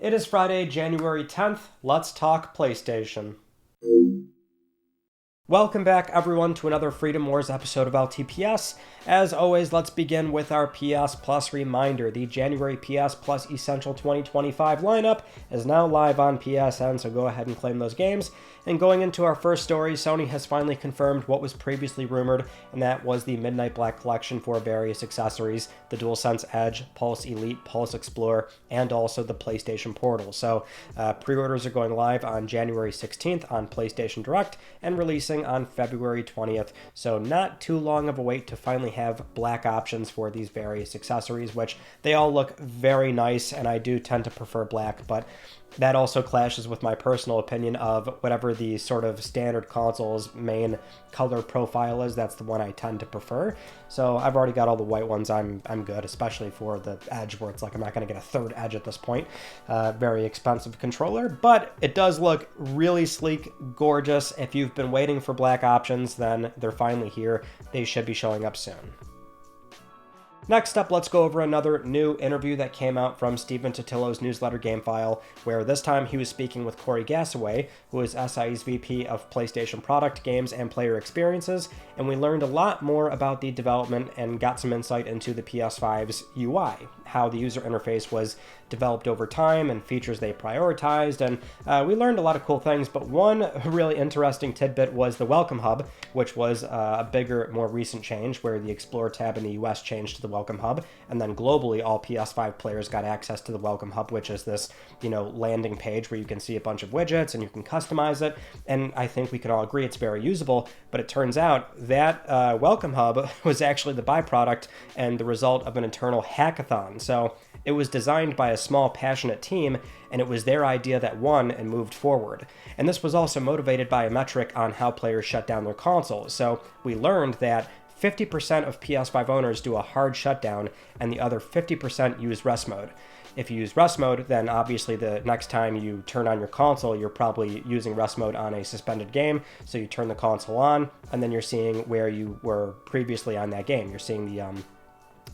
It is Friday, January 10th. Let's talk PlayStation. Welcome back, everyone, to another Freedom Wars episode of LTPS. As always, let's begin with our PS Plus reminder. The January PS Plus Essential 2025 lineup is now live on PSN, so go ahead and claim those games. And going into our first story, Sony has finally confirmed what was previously rumored, and that was the Midnight Black collection for various accessories, the DualSense Edge, Pulse Elite, Pulse Explorer, and also the PlayStation Portal. So pre-orders are going live on January 16th on PlayStation Direct and releasing on February 20th. So not too long of a wait to finally have black options for these various accessories, which they all look very nice, and I do tend to prefer black, but that also clashes with my personal opinion of whatever the sort of standard console's main color profile is. That's the one I tend to prefer. So I've already got all the white ones. I'm good, especially for the Edge, where it's like I'm not going to get a third Edge at this point. Very expensive controller, but it does look really sleek, gorgeous. If you've been waiting for black options, then they're finally here. They should be showing up soon. Next up, let's go over another new interview that came out from Stephen Tottilo's newsletter Gamefile, where this time he was speaking with Corey Gassaway, who is SIE's VP of PlayStation Product, Games, and Player Experiences, and we learned a lot more about the development and got some insight into the PS5's UI, how the user interface was developed over time and features they prioritized, and we learned a lot of cool things, but one really interesting tidbit was the Welcome Hub, which was a bigger, more recent change where the Explorer tab in the US changed to the Welcome Hub, and then globally all PS5 players got access to the Welcome Hub, which is this, landing page where you can see a bunch of widgets and you can customize it, and I think we can all agree it's very usable, but it turns out that Welcome Hub was actually the byproduct and the result of an internal hackathon. So it was designed by a small, passionate team, and it was their idea that won and moved forward. And this was also motivated by a metric on how players shut down their consoles. So we learned that 50% of PS5 owners do a hard shutdown, and the other 50% use rest mode. If you use rest mode, then obviously the next time you turn on your console, you're probably using rest mode on a suspended game, so you turn the console on, and then you're seeing where you were previously on that game. You're seeing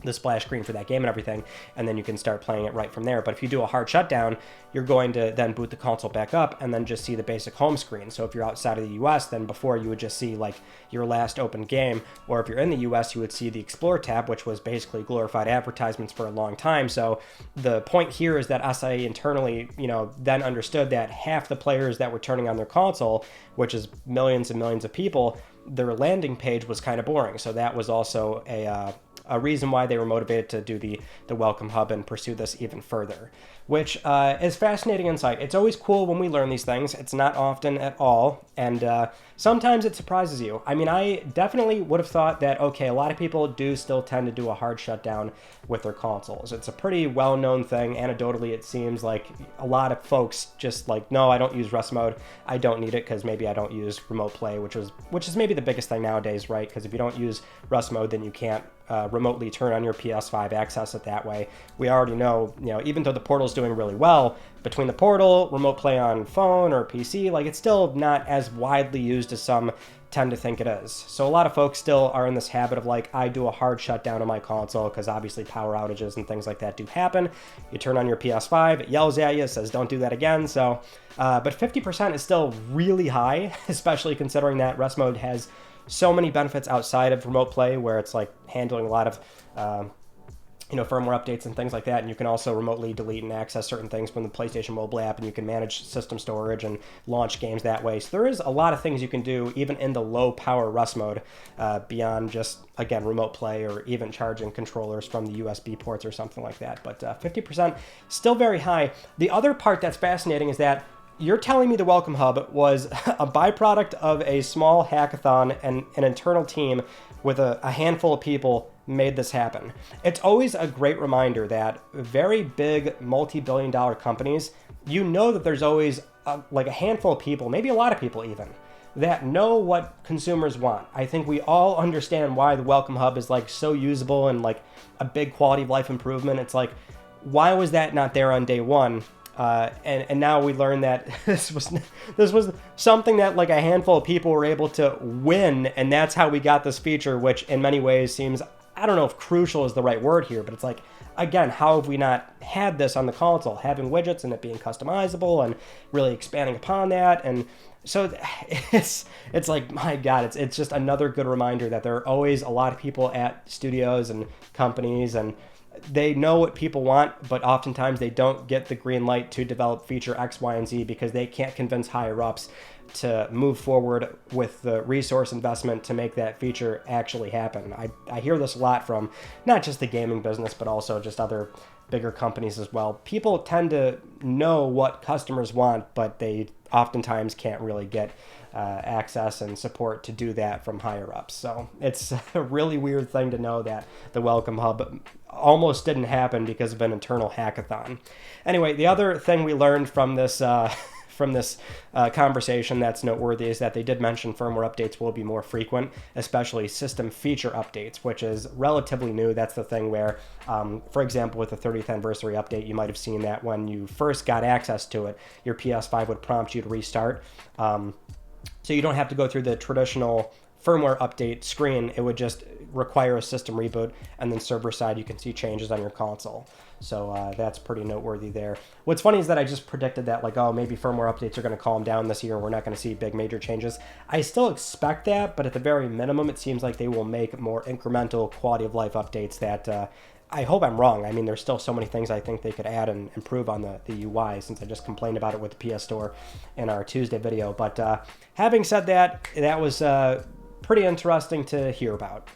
the splash screen for that game and everything, and then you can start playing it right from there. But if you do a hard shutdown, you're going to then boot the console back up and then just see the basic home screen. So if you're outside of the US, then before you would just see like your last open game, or if you're in the US, you would see the Explore tab, which was basically glorified advertisements for a long time. So the point here is that SIE internally, then understood that half the players that were turning on their console, which is millions and millions of people, their landing page was kind of boring. So that was also a reason why they were motivated to do the Welcome Hub and pursue this even further, which is fascinating insight. It's always cool when we learn these things. It's not often at all, and sometimes it surprises you. I mean, I definitely would have thought that, okay, a lot of people do still tend to do a hard shutdown with their consoles. It's a pretty well-known thing. Anecdotally, it seems like a lot of folks just like, no, I don't use rest mode. I don't need it because maybe I don't use remote play, which is maybe the biggest thing nowadays, right? Because if you don't use rest mode, then you can't remotely turn on your PS5, access it that way. We already know, even though the Portal's doing really well, between the Portal, remote play on phone or PC, like it's still not as widely used as some tend to think it is. So a lot of folks still are in this habit of like, I do a hard shutdown on my console because obviously power outages and things like that do happen. You turn on your PS5, it yells at you, says don't do that again. So, but 50% is still really high, especially considering that rest mode has so many benefits outside of remote play, where it's like handling a lot of firmware updates and things like that, and you can also remotely delete and access certain things from the PlayStation mobile app, and you can manage system storage and launch games that way. So there is a lot of things you can do even in the low power rest mode, beyond just, again, remote play or even charging controllers from the USB ports or something like that. But 50% still very high. The other part that's fascinating is that you're telling me the Welcome Hub was a byproduct of a small hackathon and an internal team with a handful of people made this happen. It's always a great reminder that very big multi-billion dollar companies, that there's always a handful of people, maybe a lot of people even, that know what consumers want. I think we all understand why the Welcome Hub is like so usable and like a big quality of life improvement. It's like, why was that not there on day one? And now we learn that this was something that like a handful of people were able to win, and that's how we got this feature, which in many ways seems I don't know if crucial is the right word here, but it's like, again, how have we not had this on the console? Having widgets and it being customizable and really expanding upon that. And so it's like, my God, it's just another good reminder that there are always a lot of people at studios and companies, and they know what people want, but oftentimes they don't get the green light to develop feature X, Y, and Z because they can't convince higher ups to move forward with the resource investment to make that feature actually happen. I hear this a lot from not just the gaming business, but also just other bigger companies as well. People tend to know what customers want, but they oftentimes can't really get access and support to do that from higher ups. So it's a really weird thing to know that the Welcome Hub almost didn't happen because of an internal hackathon. Anyway, the other thing we learned from this conversation that's noteworthy is that they did mention firmware updates will be more frequent, especially system feature updates, which is relatively new. That's the thing where, for example, with the 30th anniversary update, you might have seen that when you first got access to it, your PS5 would prompt you to restart. So you don't have to go through the traditional firmware update screen. It would just require a system reboot, and then server side you can see changes on your console. So that's pretty noteworthy there. What's funny is that I just predicted that, like, oh, maybe firmware updates are going to calm down this year and we're not going to see big major changes. I still expect that, but at the very minimum, it seems like they will make more incremental quality of life updates that I hope I'm wrong. I mean, there's still so many things I think they could add and improve on the UI, since I just complained about it with the PS Store in our Tuesday video. But having said that, that was pretty interesting to hear about.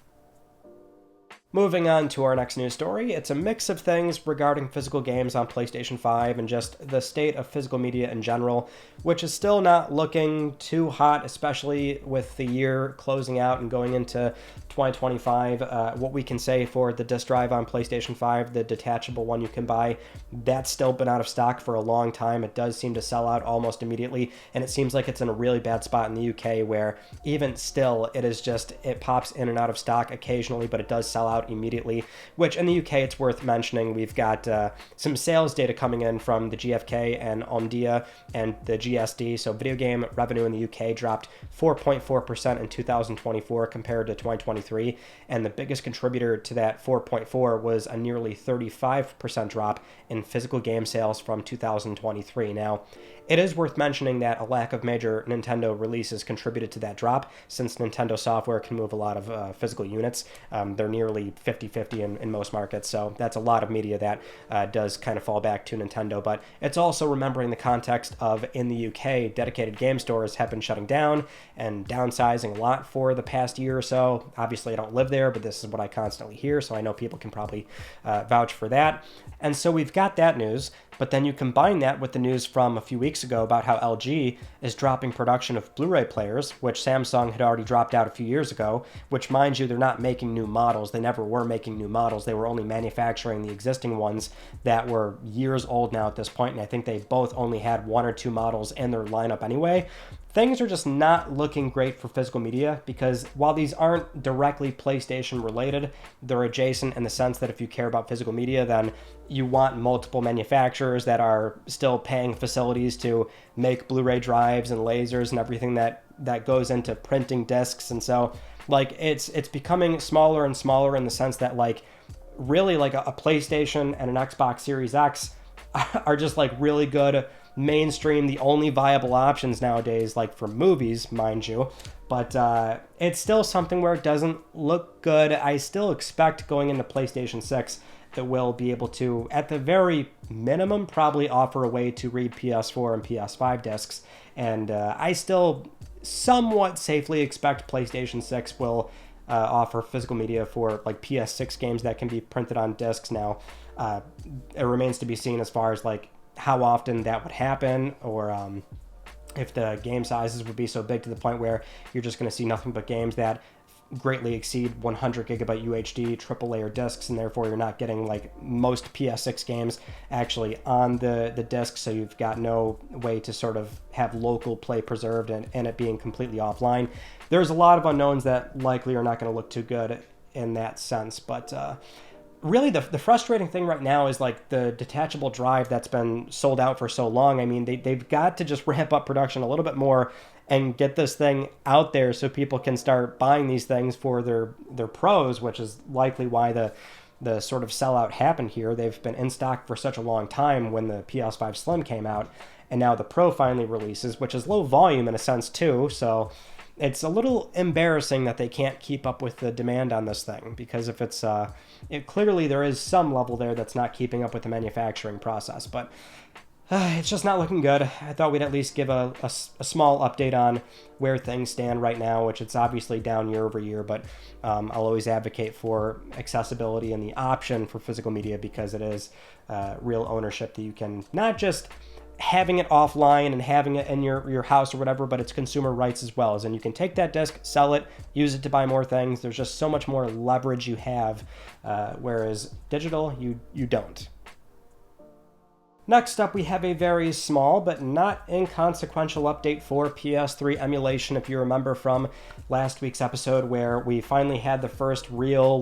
Moving on to our next news story, it's a mix of things regarding physical games on PlayStation 5 and just the state of physical media in general, which is still not looking too hot, especially with the year closing out and going into 2025. What we can say for the disc drive on PlayStation 5, the detachable one you can buy, that's still been out of stock for a long time. It does seem to sell out almost immediately, and it seems like it's in a really bad spot in the UK, where even still it pops in and out of stock occasionally, but it does sell out immediately, which in the UK, it's worth mentioning, we've got some sales data coming in from the GfK and Omdia and the GSD. So video game revenue in the UK dropped 4.4% in 2024 compared to 2023, and the biggest contributor to that 4.4 was a nearly 35% drop in physical game sales from 2023. Now, it is worth mentioning that a lack of major Nintendo releases contributed to that drop, since Nintendo software can move a lot of physical units. They're nearly 50-50 in most markets, so that's a lot of media that does kind of fall back to Nintendo. But it's also remembering the context of, in the UK, dedicated game stores have been shutting down and downsizing a lot for the past year or so. Obviously, I don't live there, but this is what I constantly hear, so I know people can probably vouch for that. And so we've got that news. But then you combine that with the news from a few weeks ago about how LG is dropping production of Blu-ray players, which Samsung had already dropped out a few years ago, which, mind you, they're not making new models. They never were making new models. They were only manufacturing the existing ones that were years old now at this point, and I think they both only had one or two models in their lineup anyway. Things are just not looking great for physical media, because while these aren't directly PlayStation related, they're adjacent in the sense that if you care about physical media, then you want multiple manufacturers that are still paying facilities to make Blu-ray drives and lasers and everything that goes into printing discs. And so, like, it's becoming smaller and smaller in the sense that, like, really, like, a PlayStation and an Xbox Series X are just, like, really good mainstream, the only viable options nowadays, like for movies, mind you. But it's still something where it doesn't look good. I still expect going into PlayStation 6 that we'll be able to, at the very minimum, probably offer a way to read PS4 and PS5 discs. And I still somewhat safely expect PlayStation 6 will offer physical media for, like, PS6 games that can be printed on discs. Now, it remains to be seen as far as, like, how often that would happen, or if the game sizes would be so big to the point where you're just going to see nothing but games that greatly exceed 100 gigabyte UHD triple layer discs, and therefore you're not getting, like, most PS6 games actually on the disc, so you've got no way to sort of have local play preserved and it being completely offline. There's a lot of unknowns that likely are not going to look too good in that sense, but really, the frustrating thing right now is, like, the detachable drive that's been sold out for so long. I mean, they've got to just ramp up production a little bit more and get this thing out there so people can start buying these things for their pros, which is likely why the sort of sellout happened here. They've been in stock for such a long time when the PS5 Slim came out, and now the Pro finally releases, which is low volume in a sense too, so it's a little embarrassing that they can't keep up with the demand on this thing, because if it's clearly there is some level there that's not keeping up with the manufacturing process, but it's just not looking good. I thought we'd at least give a small update on where things stand right now, which it's obviously down year over year, but I'll always advocate for accessibility and the option for physical media, because it is real ownership that you can not just having it offline and having it in your house or whatever, but it's consumer rights as well. And you can take that disc, sell it, use it to buy more things. There's just so much more leverage you have, whereas digital, you don't. Next up, we have a very small but not inconsequential update for PS3 emulation. If you remember from last week's episode where we finally had the first real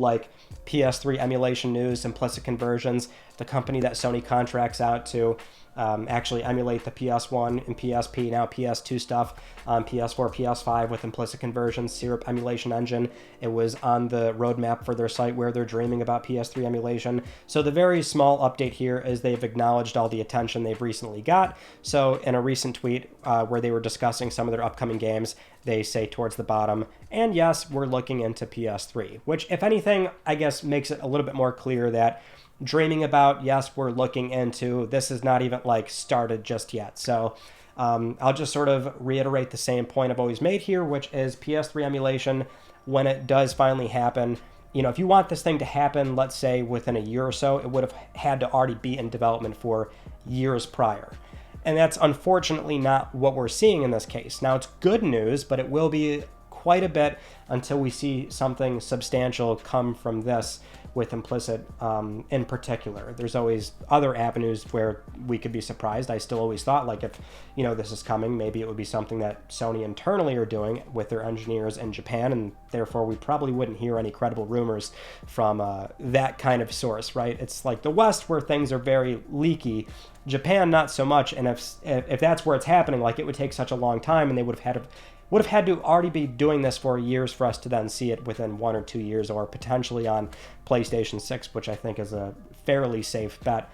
PS3 emulation news, Implicit Conversions, the company that Sony contracts out to actually emulate the PS1 and PSP, now PS2 stuff on PS4, PS5 with Implicit Conversions, Syrup emulation engine. It was on the roadmap for their site where they're dreaming about PS3 emulation. So the very small update here is they've acknowledged all the attention they've recently got. So in a recent tweet where they were discussing some of their upcoming games, they say towards the bottom, and yes, we're looking into PS3, which if anything, I guess makes it a little bit more clear that dreaming about, yes, we're looking into, this is not even started just yet. So I'll just sort of reiterate the same point I've always made here, which is PS3 emulation, when it does finally happen, if you want this thing to happen, let's say within a year or so, it would have had to already be in development for years prior. And that's unfortunately not what we're seeing in this case. Now, it's good news, but it will be quite a bit until we see something substantial come from this with Implicit in particular. There's always other avenues where we could be surprised. I still always thought if this is coming, maybe it would be something that Sony internally are doing with their engineers in Japan, and therefore we probably wouldn't hear any credible rumors from that kind of source, right? It's like the West where things are very leaky, Japan not so much, and if that's where it's happening, it would take such a long time, and they would have had to already be doing this for years for us to then see it within 1 or 2 years, or potentially on PlayStation 6, which I think is a fairly safe bet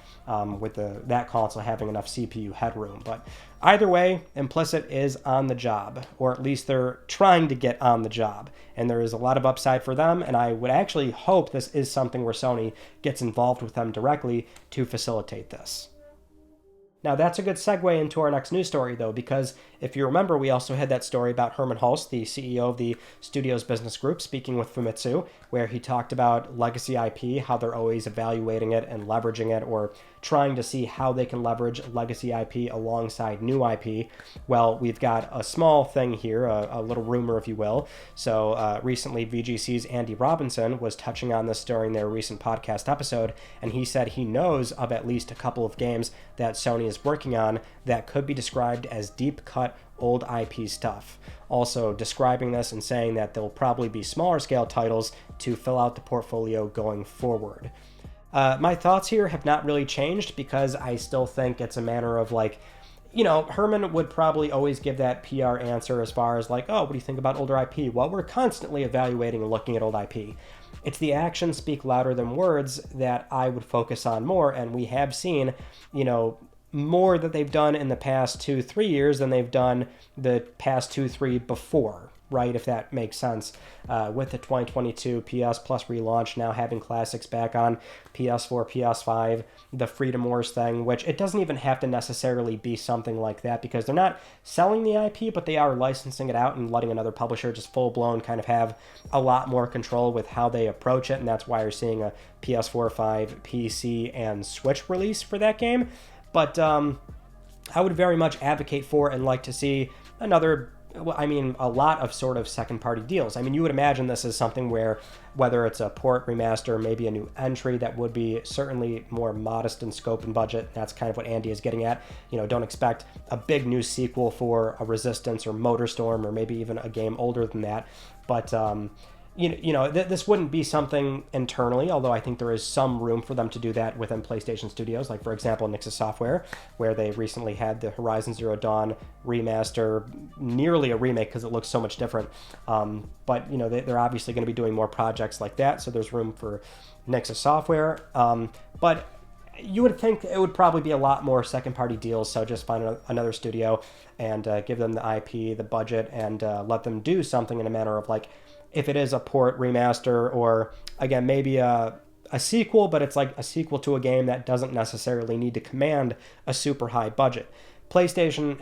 with that console having enough CPU headroom. But either way, Implicit is on the job, or at least they're trying to get on the job, and there is a lot of upside for them, and I would actually hope this is something where Sony gets involved with them directly to facilitate this. Now, that's a good segue into our next news story, though, because if you remember, we also had that story about Herman Hulst, the CEO of the studio's business group, speaking with Famitsu, where he talked about legacy IP, how they're always evaluating it and leveraging it, or trying to see how they can leverage legacy IP alongside new IP. Well, we've got a small thing here, a little rumor, if you will. So recently, VGC's Andy Robinson was touching on this during their recent podcast episode, and he said he knows of at least a couple of games that Sony is working on that could be described as deep cut old IP stuff. Also describing this and saying that there'll probably be smaller scale titles to fill out the portfolio going forward. My thoughts here have not really changed, because I still think it's a matter of Herman would probably always give that PR answer as far as oh, what do you think about older IP? Well, we're constantly evaluating and looking at old IP. It's the actions speak louder than words that I would focus on more, and we have seen, more that they've done in the past 2-3 years than they've done the past 2-3 before, right? If that makes sense. With the 2022 PS Plus relaunch, now having classics back on PS4, PS5, the Freedom Wars thing, which it doesn't even have to necessarily be something like that, because they're not selling the IP, but they are licensing it out and letting another publisher just full-blown kind of have a lot more control with how they approach it, and that's why you're seeing a PS4, 5, PC, and Switch release for that game. But I would very much advocate for and like to see a lot of sort of second-party deals. You would imagine this is something where, whether it's a port, remaster, maybe a new entry that would be certainly more modest in scope and budget. That's kind of what Andy is getting at. Don't expect a big new sequel for a Resistance or Motorstorm, or maybe even a game older than that. But this wouldn't be something internally, although I think there is some room for them to do that within PlayStation Studios. Like, for example, Nixxes Software, where they recently had the Horizon Zero Dawn remaster, nearly a remake because it looks so much different. But, they're obviously going to be doing more projects like that, so there's room for Nixxes Software. But you would think it would probably be a lot more second-party deals, so just find another studio and give them the IP, the budget, and let them do something in a manner of, like, if it is a port, remaster, or, again, maybe a sequel, but it's like a sequel to a game that doesn't necessarily need to command a super high budget. PlayStation,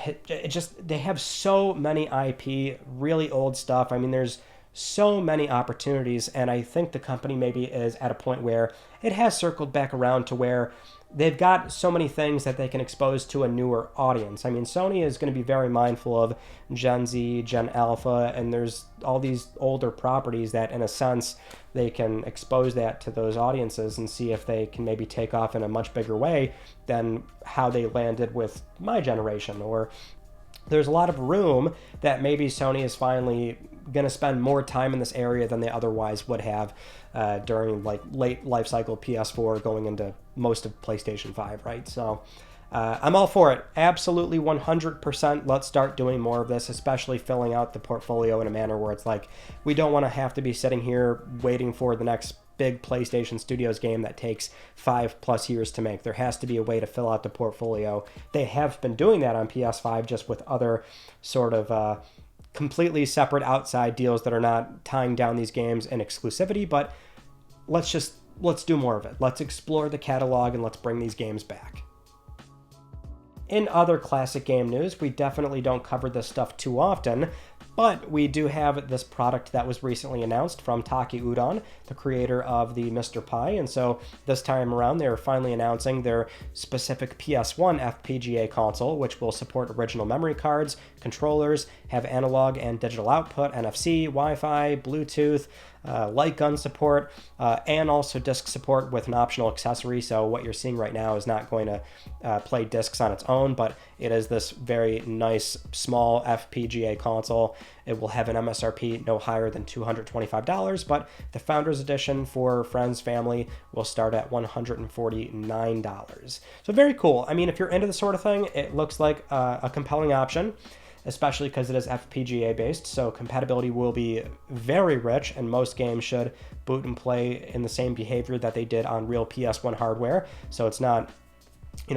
they have so many IP, really old stuff. I mean, there's so many opportunities, and I think the company maybe is at a point where it has circled back around to where they've got so many things that they can expose to a newer audience. I mean, Sony is going to be very mindful of Gen Z, Gen Alpha, and there's all these older properties that, in a sense, they can expose that to those audiences and see if they can maybe take off in a much bigger way than how they landed with my generation. Or there's a lot of room that maybe Sony is finally going to spend more time in this area than they otherwise would have during like late life cycle PS4 going into most of PlayStation 5, right? So I'm all for it. Absolutely 100%. Let's start doing more of this, especially filling out the portfolio in a manner where it's like, we don't want to have to be sitting here waiting for the next big PlayStation Studios game that takes 5+ years to make. There has to be a way to fill out the portfolio. They have been doing that on PS5 just with other sort of completely separate outside deals that are not tying down these games in exclusivity, but let's do more of it. Let's explore the catalog and let's bring these games back. In other classic game news, we definitely don't cover this stuff too often, but we do have this product that was recently announced from Taki Udon, the creator of the Mr. Pie, and so this time around they're finally announcing their specific PS1 FPGA console, which will support original memory cards, controllers, have analog and digital output, NFC, Wi-Fi, Bluetooth, light gun support, and also disc support with an optional accessory. So what you're seeing right now is not going to play discs on its own, but it is this very nice small FPGA console. It will have an MSRP no higher than $225, but the Founders Edition for friends, family will start at $149. So very cool. I mean, if you're into this sort of thing, it looks like a compelling option, especially because it is FPGA based, so compatibility will be very rich, and most games should boot and play in the same behavior that they did on real PS1 hardware, so it's not,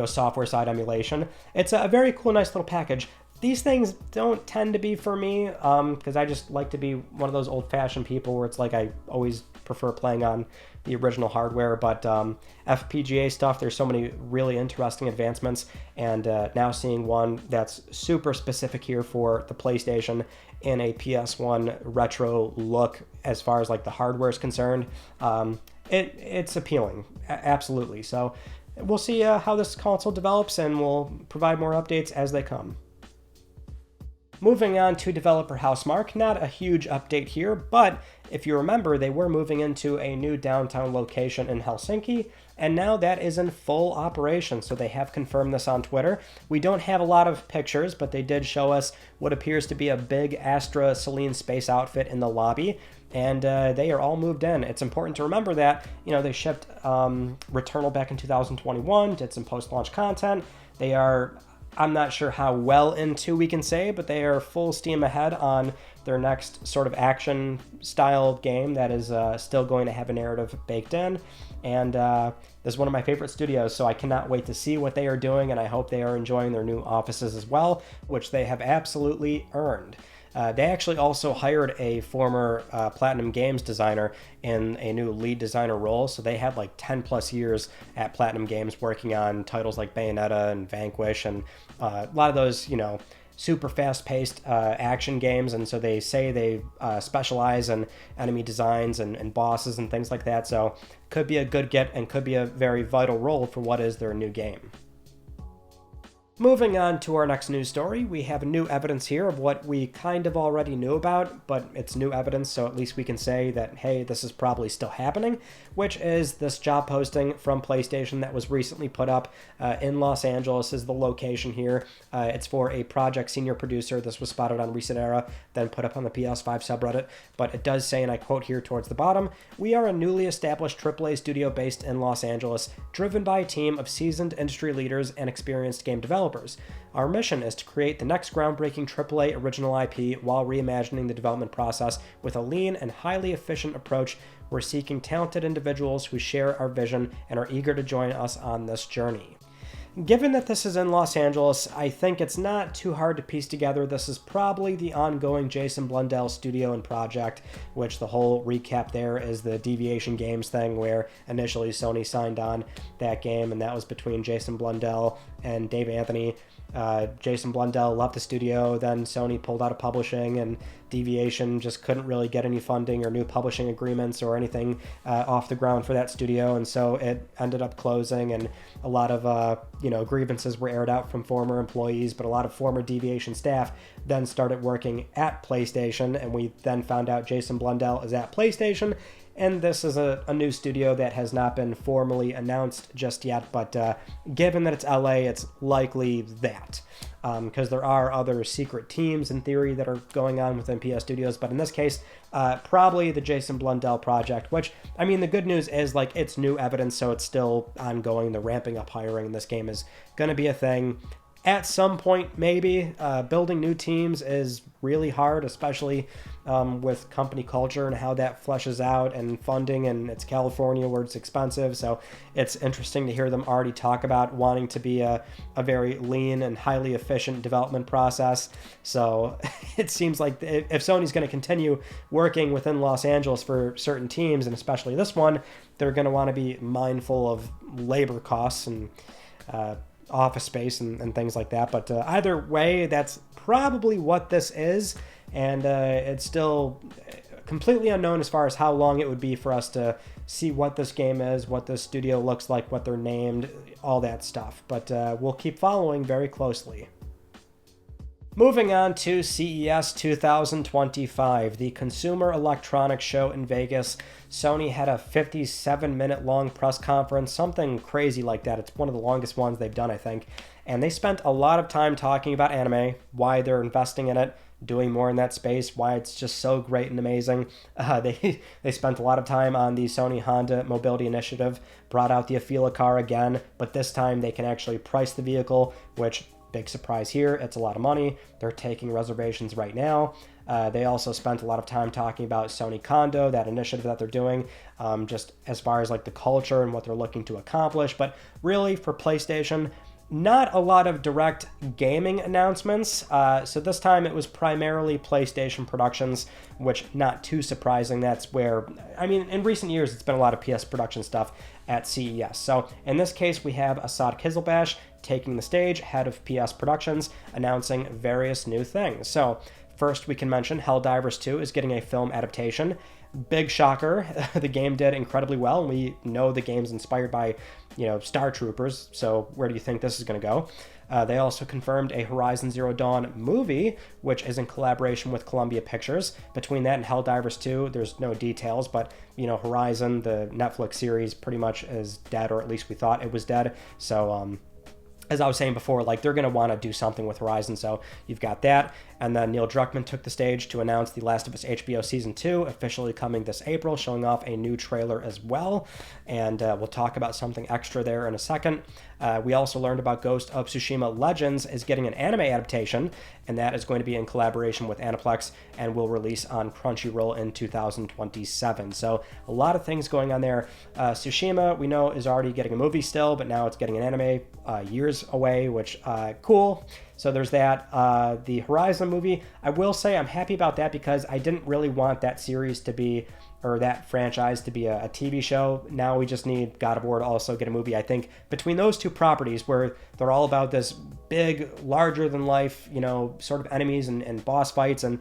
software side emulation. It's a very cool, nice little package. These things don't tend to be for me, because I just like to be one of those old-fashioned people where it's like I always prefer playing on the original hardware, but FPGA stuff, there's so many really interesting advancements, and now seeing one that's super specific here for the PlayStation in a PS1 retro look as far as like the hardware is concerned, it's appealing, absolutely. So we'll see how this console develops, and we'll provide more updates as they come. Moving on to developer Housemarque, not a huge update here, but if you remember, they were moving into a new downtown location in Helsinki, and now that is in full operation, so they have confirmed this on Twitter. We don't have a lot of pictures, but they did show us what appears to be a big Astra Selene space outfit in the lobby, and they are all moved in. It's important to remember that, they shipped Returnal back in 2021, did some post-launch content. They are, I'm not sure how well into we can say, but they are full steam ahead on their next sort of action style game that is still going to have a narrative baked in. And this is one of my favorite studios, so I cannot wait to see what they are doing, and I hope they are enjoying their new offices as well, which they have absolutely earned. They actually also hired a former Platinum Games designer in a new lead designer role, so they had like 10 plus years at Platinum Games working on titles like Bayonetta and Vanquish and a lot of those, super fast-paced action games, and so they say they specialize in enemy designs and bosses and things like that, so could be a good get and could be a very vital role for what is their new game. Moving on to our next news story, we have new evidence here of what we kind of already knew about, but it's new evidence, so at least we can say that, hey, this is probably still happening, which is this job posting from PlayStation that was recently put up in Los Angeles is the location here. It's for a project senior producer. This was spotted on Recent Era, then put up on the PS5 subreddit, but it does say, and I quote here towards the bottom, "We are a newly established AAA studio based in Los Angeles, driven by a team of seasoned industry leaders and experienced game developers. Our mission is to create the next groundbreaking AAA original IP while reimagining the development process with a lean and highly efficient approach. We're seeking talented individuals who share our vision and are eager to join us on this journey." Given that this is in Los Angeles, I think it's not too hard to piece together this is probably the ongoing Jason Blundell studio and project, which the whole recap there is the Deviation Games thing where initially Sony signed on that game, and that was between Jason Blundell and Dave Anthony. Jason Blundell left the studio, then Sony pulled out of publishing, and Deviation just couldn't really get any funding or new publishing agreements or anything off the ground for that studio, and so it ended up closing, and a lot of grievances were aired out from former employees, but a lot of former Deviation staff then started working at PlayStation, and we then found out Jason Blundell is at PlayStation. And this is a new studio that has not been formally announced just yet, but given that it's LA, it's likely that. Because there are other secret teams, in theory, that are going on within PS Studios, but in this case, probably the Jason Blundell project, which, I mean, the good news is, like, it's new evidence, so it's still ongoing. The ramping up hiring in this game is going to be a thing. At some point, maybe. Building new teams is really hard, especially with company culture and how that fleshes out, and funding, and it's California where it's expensive, so it's interesting to hear them already talk about wanting to be a very lean and highly efficient development process. So it seems like if Sony's going to continue working within Los Angeles for certain teams, and especially this one, they're going to want to be mindful of labor costs and office space and things like that. But either way, that's probably what this is, and it's still completely unknown as far as how long it would be for us to see what this game is, what this studio looks like, what they're named, all that stuff. But we'll keep following very closely. Moving on to CES 2025, the Consumer Electronics Show in Vegas. Sony had a 57-minute long press conference, something crazy like that. It's one of the longest ones they've done, I think. And they spent a lot of time talking about anime, why they're investing in it, doing more in that space, why it's just so great and amazing. They spent a lot of time on the Sony Honda Mobility Initiative, brought out the Afeela car again, but this time they can actually price the vehicle, which, big surprise here, it's a lot of money. They're taking reservations right now. They also spent a lot of time talking about Sony Kondo, that initiative that they're doing, just as far as like the culture and what they're looking to accomplish. But really, for PlayStation, not a lot of direct gaming announcements. So this time it was primarily PlayStation productions, which, not too surprising. That's where, I mean, in recent years, it's been a lot of PS production stuff at CES. So in this case, we have Asad Kizilbash taking the stage, head of PS Productions, announcing various new things. So first, we can mention Helldivers 2 is getting a film adaptation. Big shocker. The game did incredibly well, and we know the game's inspired by, Star Troopers, so where do you think this is going to go? They also confirmed a Horizon Zero Dawn movie, which is in collaboration with Columbia Pictures. Between that and Helldivers 2, there's no details, but, Horizon, the Netflix series, pretty much is dead, or at least we thought it was dead. So, as I was saying before, like, they're going to want to do something with Horizon, so you've got that. And then Neil Druckmann took the stage to announce The Last of Us HBO Season 2, officially coming this April, showing off a new trailer as well. And we'll talk about something extra there in a second. We also learned about Ghost of Tsushima Legends is getting an anime adaptation, and that is going to be in collaboration with Aniplex and will release on Crunchyroll in 2027. So a lot of things going on there. Tsushima, we know, is already getting a movie still, but now it's getting an anime years away, which, cool. So there's that. The Horizon movie, I will say I'm happy about that because I didn't really want that series to be, or that franchise to be a TV show. Now we just need God of War to also get a movie. I think between those two properties, where they're all about this big, larger than life, sort of enemies and boss fights, and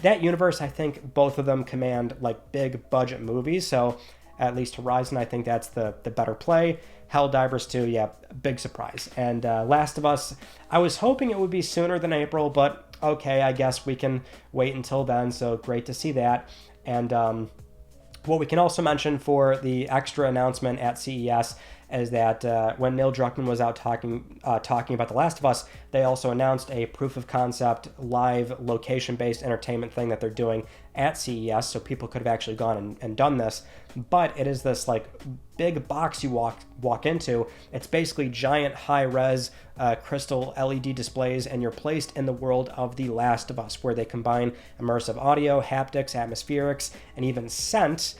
that universe, I think both of them command like big budget movies. So at least Horizon. I think that's the better play. Helldivers 2, yeah, big surprise. And Last of Us, I was hoping it would be sooner than April, but okay, I guess we can wait until then, so great to see that. And what we can also mention for the extra announcement at CES is that when Neil Druckmann was out talking about The Last of Us, they also announced a proof of concept live location-based entertainment thing that they're doing at CES, so people could have actually gone and done this. But it is this like big box you walk into. It's basically giant high-res crystal LED displays, and you're placed in the world of The Last of Us, where they combine immersive audio, haptics, atmospherics, and even scent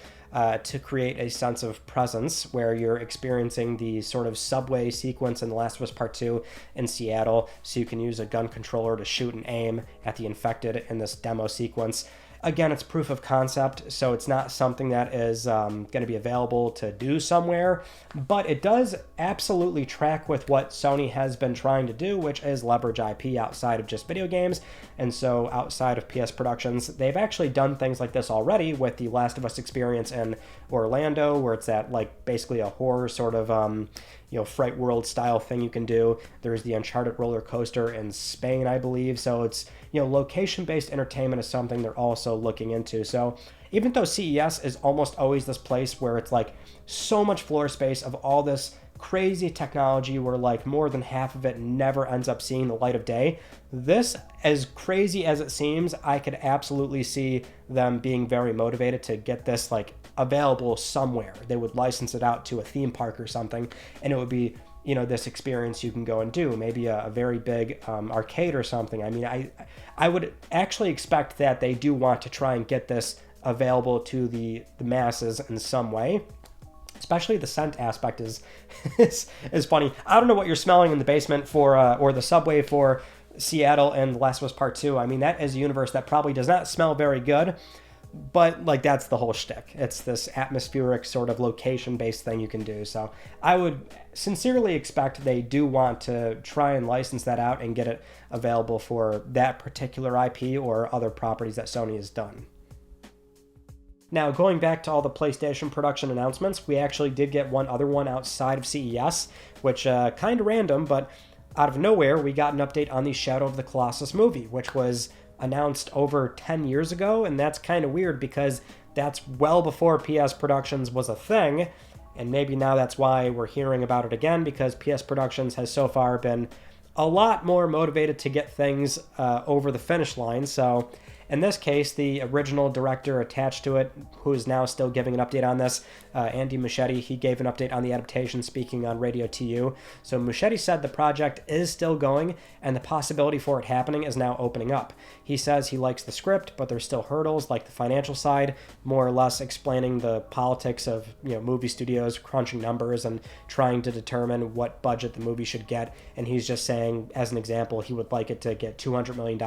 to create a sense of presence, where you're experiencing the sort of subway sequence in The Last of Us Part 2 in Seattle, so you can use a gun controller to shoot and aim at the infected in this demo sequence. Again, it's proof of concept, so it's not something that is going to be available to do somewhere, but it does absolutely track with what Sony has been trying to do, which is leverage IP outside of just video games. And so outside of PS Productions, they've actually done things like this already with the Last of Us experience in Orlando, where it's that like basically a horror sort of Fright World style thing you can do. There's the Uncharted roller coaster in Spain, I believe. So it's, location-based entertainment is something they're also looking into. So even though CES is almost always this place where it's like so much floor space of all this crazy technology where like more than half of it never ends up seeing the light of day, this, as crazy as it seems, I could absolutely see them being very motivated to get this like available somewhere. They would license it out to a theme park or something, and it would be this experience you can go and do, maybe a very big arcade or something. I mean, I would actually expect that they do want to try and get this available to the masses in some way. Especially the scent aspect is funny. I don't know what you're smelling in the basement for or the subway for Seattle and The Last of Us Part 2. I mean, that is a universe that probably does not smell very good, but like that's the whole shtick. It's this atmospheric sort of location-based thing you can do. So I would sincerely expect they do want to try and license that out and get it available for that particular IP or other properties that Sony has done. Now, going back to all the PlayStation production announcements, we actually did get one other one outside of CES, which kind of random, but out of nowhere, we got an update on the Shadow of the Colossus movie, which was announced over 10 years ago, and that's kind of weird because that's well before PS Productions was a thing, and maybe now that's why we're hearing about it again, because PS Productions has so far been a lot more motivated to get things over the finish line. So in this case, the original director attached to it, who is now still giving an update on this, Andy Muschietti, he gave an update on the adaptation speaking on Radio TU. So Muschietti said the project is still going, and the possibility for it happening is now opening up. He says he likes the script, but there's still hurdles like the financial side, more or less explaining the politics of movie studios crunching numbers and trying to determine what budget the movie should get. And he's just saying, as an example, he would like it to get $200 million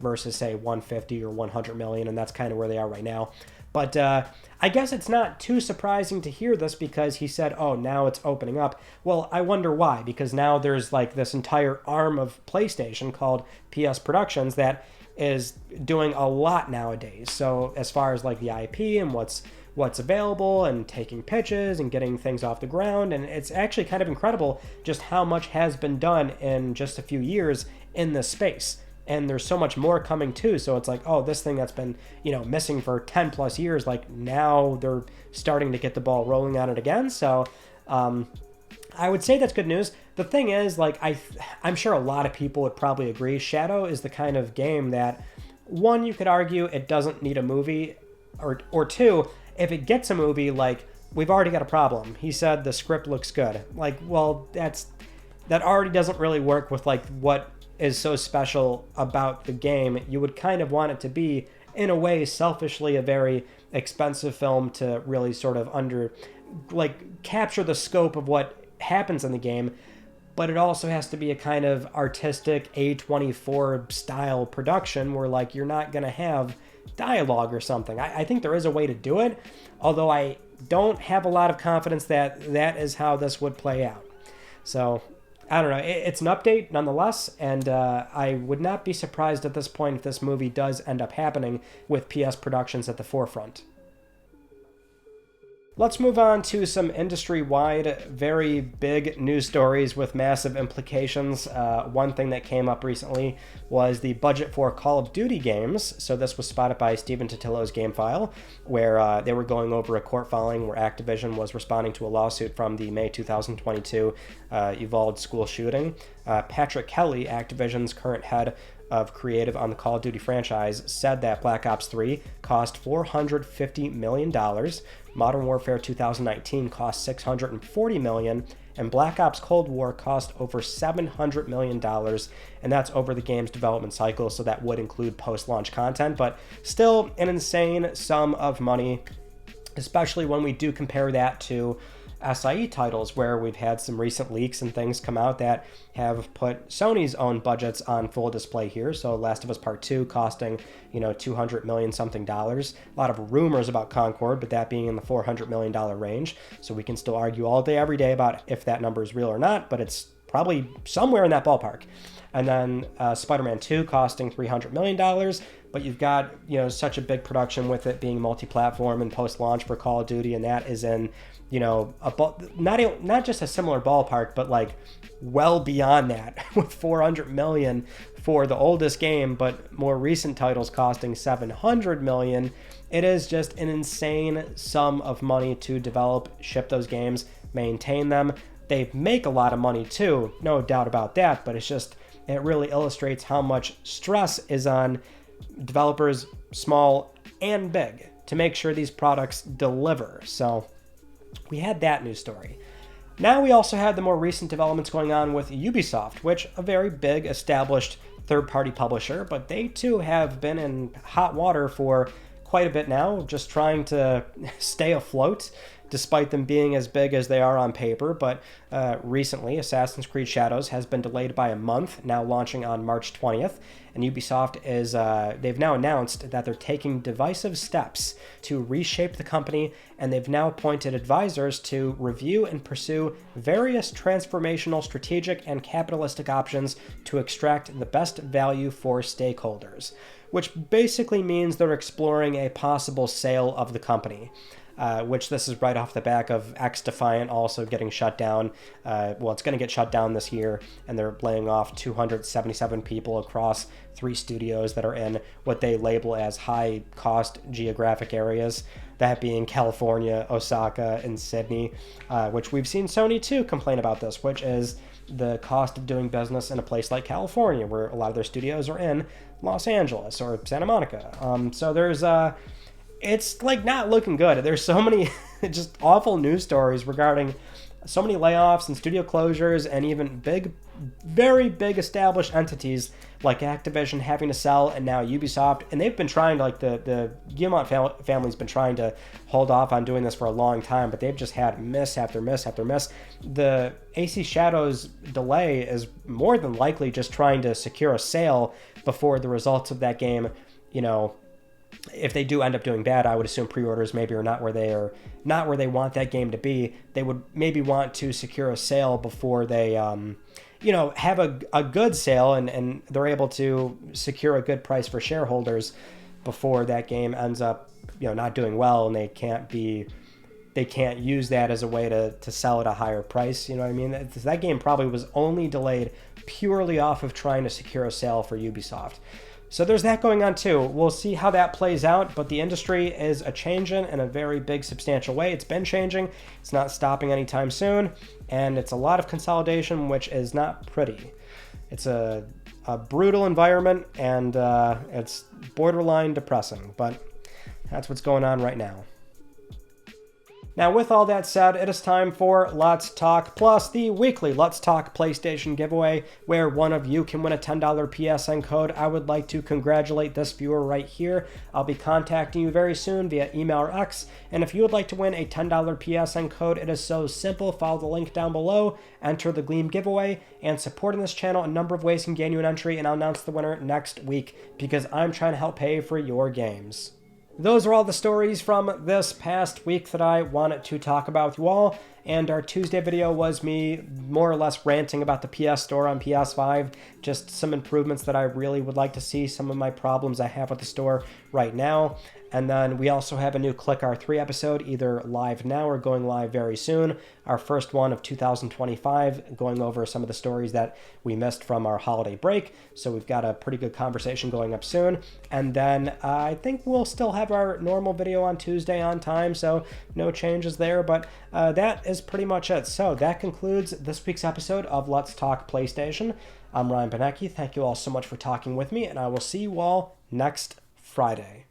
versus, say, 150 or 100 million, and that's kind of where they are right now. But I guess it's not too surprising to hear this because he said, oh, now it's opening up. Well, I wonder why, because now there's like this entire arm of PlayStation called PS Productions that is doing a lot nowadays. So as far as like the IP and what's available and taking pitches and getting things off the ground, and it's actually kind of incredible just how much has been done in just a few years in this space. And there's so much more coming too. So it's like, oh, this thing that's been, missing for 10 plus years, like now they're starting to get the ball rolling on it again. So I would say that's good news. The thing is, like, I'm sure a lot of people would probably agree, Shadow is the kind of game that, one, you could argue it doesn't need a movie, or two, if it gets a movie, like, we've already got a problem. He said the script looks good. Like, well, that already doesn't really work with, like, what is so special about the game. You would kind of want it to be, in a way, selfishly a very expensive film to really sort of capture the scope of what happens in the game, but it also has to be a kind of artistic A24 style production where like you're not going to have dialogue or something. I think there is a way to do it, although I don't have a lot of confidence that that is how this would play out. So I don't know. It's an update nonetheless, and I would not be surprised at this point if this movie does end up happening with PS Productions at the forefront. Let's move on to some industry-wide, very big news stories with massive implications. One thing that came up recently was the budget for Call of Duty games. So this was spotted by Stephen Totillo's GameFile, where they were going over a court filing where Activision was responding to a lawsuit from the May 2022 Uvalde school shooting. Patrick Kelly, Activision's current head of creative on the Call of Duty franchise, said that Black Ops 3 cost $450 million, Modern Warfare 2019 cost $640 million, and Black Ops Cold War cost over $700 million, and that's over the game's development cycle, so that would include post-launch content, but still an insane sum of money, especially when we do compare that to SIE titles, where we've had some recent leaks and things come out that have put Sony's own budgets on full display here. So Last of Us Part 2 costing, $200 million something dollars. A lot of rumors about Concord, but that being in the $400 million range. So we can still argue all day, every day about if that number is real or not, but it's probably somewhere in that ballpark. And then Spider-Man 2 costing $300 million, but you've got, such a big production with it being multi-platform and post-launch for Call of Duty, and that is in, not just a similar ballpark, but like well beyond that with $400 million for the oldest game, but more recent titles costing $700 million. It is just an insane sum of money to develop, ship those games, maintain them. They make a lot of money too, no doubt about that, but it really illustrates how much stress is on developers, small and big, to make sure these products deliver. So we had that news story. Now we also had the more recent developments going on with Ubisoft, which a very big established third-party publisher, but they too have been in hot water for quite a bit now, just trying to stay afloat, despite them being as big as they are on paper. But recently, Assassin's Creed Shadows has been delayed by a month, now launching on March 20th. And Ubisoft they've now announced that they're taking divisive steps to reshape the company, and they've now appointed advisors to review and pursue various transformational, strategic, and capitalistic options to extract the best value for stakeholders, which basically means they're exploring a possible sale of the company. Which this is right off the back of X-Defiant also getting shut down. It's going to get shut down this year, and they're laying off 277 people across 3 studios that are in what they label as high-cost geographic areas, that being California, Osaka, and Sydney, which we've seen Sony too complain about this, which is the cost of doing business in a place like California, where a lot of their studios are in Los Angeles or Santa Monica. So there's it's like not looking good. There's so many just awful news stories regarding so many layoffs and studio closures, and even very big established entities like Activision having to sell, and now Ubisoft. And they've been trying to, like the Guillemot family's been trying to hold off on doing this for a long time, but they've just had miss after miss after miss. The AC Shadows delay is more than likely just trying to secure a sale before the results of that game, if they do end up doing bad, I would assume pre-orders maybe are not where they want that game to be. They would maybe want to secure a sale before they, have a good sale and they're able to secure a good price for shareholders before that game ends up, not doing well, and they can't use that as a way to sell at a higher price. You know what I mean? That game probably was only delayed purely off of trying to secure a sale for Ubisoft. So there's that going on too. We'll see how that plays out, but the industry is a-changing in a very big, substantial way. It's been changing. It's not stopping anytime soon, and it's a lot of consolidation, which is not pretty. It's a brutal environment, and it's borderline depressing, but that's what's going on right now. Now, with all that said, it is time for Let's Talk Plus, the weekly Let's Talk PlayStation giveaway, where one of you can win a $10 PSN code. I would like to congratulate this viewer right here. I'll be contacting you very soon via email or X, and if you would like to win a $10 PSN code, it is so simple. Follow the link down below, enter the Gleam giveaway, and supporting this channel, a number of ways can gain you an entry, and I'll announce the winner next week, because I'm trying to help pay for your games. Those are all the stories from this past week that I wanted to talk about with you all, And our Tuesday video was me more or less ranting about the PS Store on PS5, just some improvements that I really would like to see, some of my problems I have with the store right now. And then we also have a new Click R3 episode, either live now or going live very soon. Our first one of 2025, going over some of the stories that we missed from our holiday break. So we've got a pretty good conversation going up soon. And then I think we'll still have our normal video on Tuesday on time, so no changes there. But that is pretty much it. So that concludes this week's episode of Let's Talk PlayStation. I'm Ryan Benecki. Thank you all so much for talking with me, and I will see you all next Friday.